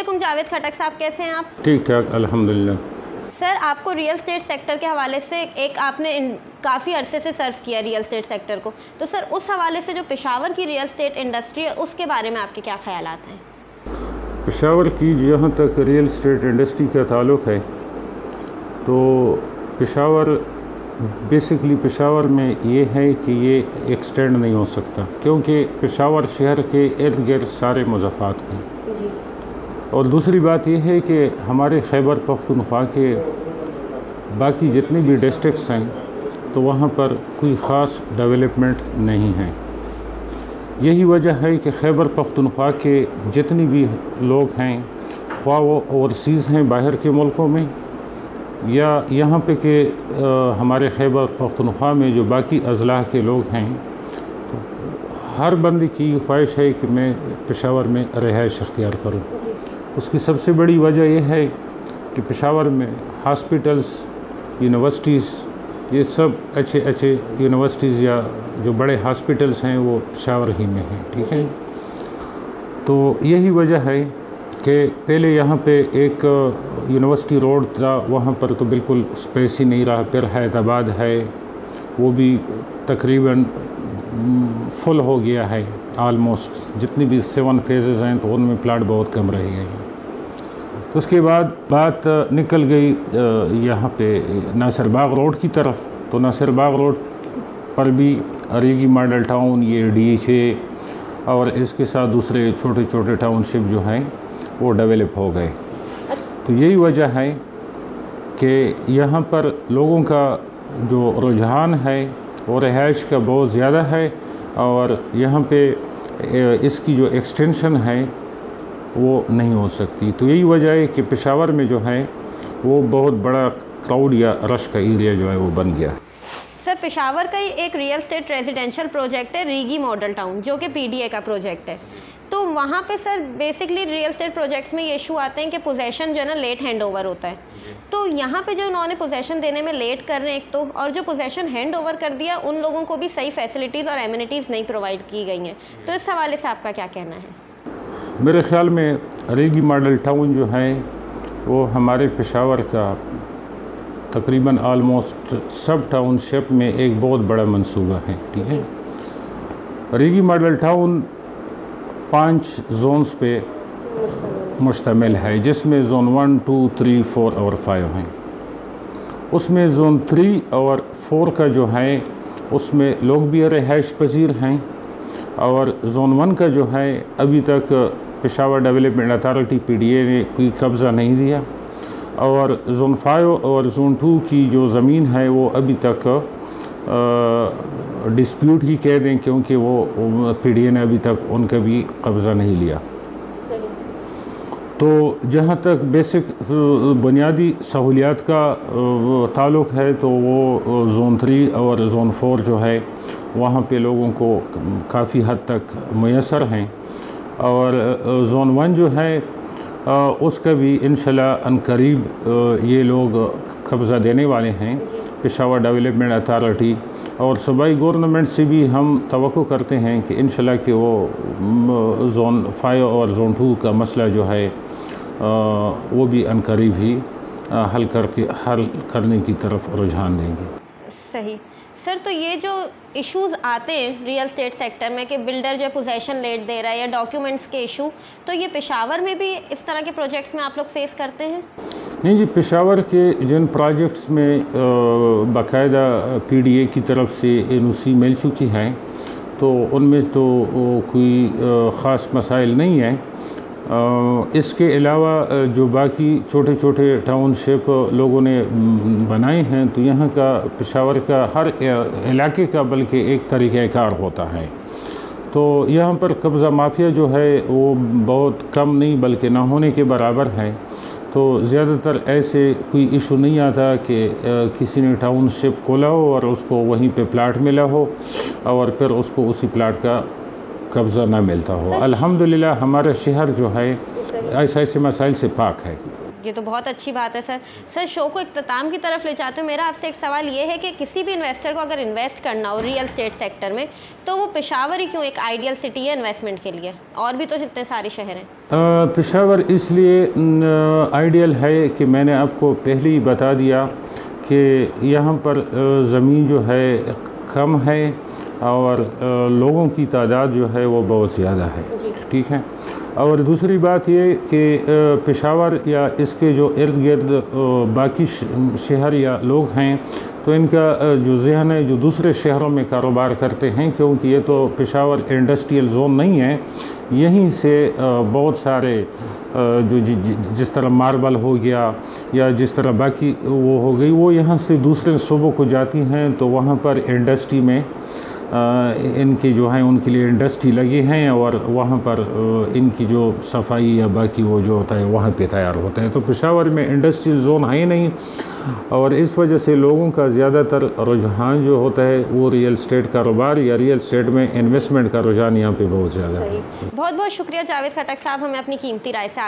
अस्सलामुअलैकुम जावेद खटक साहब, कैसे हैं आप? ठीक ठाक अल्हम्दुलिल्लाह। सर, आपको रियल एस्टेट सेक्टर के हवाले से एक आपने काफ़ी अरसे से सर्व किया रियल एस्टेट सेक्टर को, तो सर उस हवाले से जो पेशावर की रियल एस्टेट इंडस्ट्री है उसके बारे में आपके क्या ख्यालात हैं? पेशावर की जहाँ तक रियल इस्टेट इंडस्ट्री का ताल्लुक़ है तो पेशावर बेसिकली पेशावर में ये है कि ये एक्सटेंड नहीं हो सकता, क्योंकि पेशावर शहर के इर्द गिर्द सारे मुज़ाफ़ात हैं जी। और दूसरी बात यह है कि हमारे खैबर पख्तूनख्वा के बाकी जितने भी डिस्ट्रिक्ट्स हैं तो वहाँ पर कोई ख़ास डेवलपमेंट नहीं है। यही वजह है कि खैबर पख्तूनख्वा के जितने भी लोग हैं, ख्वाह वो ओवरसीज़ हैं बाहर के मुल्कों में या यहाँ पे के हमारे खैबर पख्तूनख्वा में जो बाकी अज़ला के लोग हैं, तो हर बंदे की ख्वाहिश है कि मैं पेशावर में रिहाइश इख्तियार करूँ। उसकी सबसे बड़ी वजह यह है कि पेशावर में हॉस्पिटल्स, यूनिवर्सिटीज़, ये सब अच्छे यूनिवर्सिटीज़ या जो बड़े हॉस्पिटल्स हैं वो पेशावर ही में हैं। ठीक है, तो यही वजह है कि पहले यहाँ पे एक यूनिवर्सिटी रोड था, वहाँ पर तो बिल्कुल स्पेस ही नहीं रहा। फिर हैदराबाद है, वो भी तकरीबन फुल हो गया है आलमोस्ट। जितनी भी 7 फेजेज़ हैं तो उनमें प्लाट बहुत कम रह गए हैं। तो उसके बाद बात निकल गई यहाँ पे नासिर बाग रोड की तरफ। तो नासिर बाग रोड पर भी रीगी मॉडल टाउन, ये DHA और इसके साथ दूसरे छोटे छोटे टाउनशिप जो हैं वो डेवलप हो गए। तो यही वजह है कि यहाँ पर लोगों का जो रुझान है वो रिहाइश का बहुत ज़्यादा है और यहाँ पे इसकी जो एक्सटेंशन है वो नहीं हो सकती। तो यही वजह है कि पेशावर में जो है वो बहुत बड़ा क्राउड या रश का एरिया जो है वो बन गया। सर, पेशावर का ही एक रियल एस्टेट रेजिडेंशियल प्रोजेक्ट है रीगी मॉडल टाउन, जो कि PDA का प्रोजेक्ट है। तो वहाँ पे sir basically real estate projects में ये इशू आते हैं कि पोजेसन जो है ना लेट हैंड ओवर होता है। तो यहाँ पे जो उन्होंने पोजेसन देने में लेट कर रहे हैं एक तो, और जो पोजेसन हैंड ओवर कर दिया उन लोगों को भी सही फैसिलिटीज़ और एमिनिटीज़ नहीं प्रोवाइड की गई हैं। तो इस हवाले से आपका क्या कहना है? मेरे ख़्याल में रीगी मॉडल टाउन जो है वो हमारे पेशावर का तकरीबन आलमोस्ट सब टाउनशिप में एक बहुत बड़ा मंसूबा है। ठीक है, रीगी मॉडल टाउन 5 जोन्स पे मुश्तमिल है, जिसमें ज़ोन 1, 2, 3, 4 और 5 हैं। उसमें ज़ोन 3 और 4 का जो है उसमें लोग भी रिहाइश पजीर हैं और ज़ोन 1 का जो है अभी तक पेशावर डेवलपमेंट अथॉरिटी PDA ने कोई कब्ज़ा नहीं दिया और ज़ोन 5 और ज़ोन 2 की जो ज़मीन है वो अभी तक डिस्प्यूट ही कह दें, क्योंकि वो PDA ने अभी तक उनका भी कब्ज़ा नहीं लिया। तो जहाँ तक बेसिक बुनियादी सहूलियात का ताल्लुक़ है तो वो ज़ोन 3 और ज़ोन 4 जो है वहाँ पे लोगों को काफ़ी हद तक मुयस्सर हैं और ज़ोन 1 जो है उसका भी इंशाल्लाह अनकरीब ये लोग कब्ज़ा देने वाले हैं। पेशावर डेवलपमेंट अथॉरिटी और सूबाई गवर्नमेंट से भी हम तवक्को करते हैं कि इंशाल्लाह कि वो ज़ोन 5 और ज़ोन 2 का मसला जो है वो भी अनकरीब ही हल करने की तरफ रुझान देंगे। सही सर, तो ये जो इश्यूज़ आते हैं रियल एस्टेट सेक्टर में कि बिल्डर जो पोजेसन लेट दे रहा है या डॉक्यूमेंट्स के इशू, तो ये पेशावर में भी इस तरह के प्रोजेक्ट्स में आप लोग फेस करते हैं? नहीं जी, पेशावर के जिन प्रोजेक्ट्स में बाकायदा PDA की तरफ से NOC मिल चुकी है तो उनमें तो कोई ख़ास मसाइल नहीं है। इसके अलावा जो बाकी छोटे छोटे टाउनशिप लोगों ने बनाए हैं तो यहाँ का पेशावर का हर इलाके का बल्कि एक तरीक़ाकार होता है। तो यहाँ पर कब्ज़ा माफिया जो है वो बहुत कम नहीं बल्कि ना होने के बराबर है। तो ज़्यादातर ऐसे कोई इशू नहीं आता कि किसी ने टाउनशिप खोला हो और उसको वहीं पे प्लाट मिला हो और फिर उसको उसी प्लाट का कब्ज़ा ना मिलता हो। अल्हम्दुलिल्लाह हमारा शहर जो है ऐसे मसाइल से पाक है। ये तो बहुत अच्छी बात है सर। सर शो को इख्तिताम की तरफ ले जाते हुए मेरा आपसे एक सवाल ये है कि किसी भी इन्वेस्टर को अगर इन्वेस्ट करना हो रियल एस्टेट सेक्टर में तो वो पेशावर ही क्यों एक आइडियल सिटी है इन्वेस्टमेंट के लिए? और भी तो इतने सारे शहर हैं। पेशावर इसलिए आइडियल है कि मैंने आपको पहले ही बता दिया कि यहाँ पर ज़मीन जो है कम है और लोगों की तादाद जो है वो बहुत ज़्यादा है, ठीक है। और दूसरी बात ये कि पेशावर या इसके जो इर्द गिर्द बाकी शहर या लोग हैं तो इनका जो जहन है जो दूसरे शहरों में कारोबार करते हैं, क्योंकि ये तो पेशावर इंडस्ट्रियल जोन नहीं है। यहीं से बहुत सारे जो जिस तरह मार्बल हो गया या जिस तरह बाकी वो हो गई, वो यहाँ से दूसरे सूबों को जाती हैं, तो वहाँ पर इंडस्ट्री में इनकी जो है उनके लिए इंडस्ट्री लगी हैं और वहाँ पर इनकी जो सफाई या बाकी वो जो होता है वहाँ पे तैयार होते हैं। तो पेशावर में इंडस्ट्रियल जोन है ही नहीं और इस वजह से लोगों का ज़्यादातर रुझान जो होता है वो रियल एस्टेट कारोबार या रियल एस्टेट में इन्वेस्टमेंट का रुझान यहाँ पे बहुत ज़्यादा है। बहुत बहुत शुक्रिया जावेद खटक साहब, हमें अपनी कीमती राय से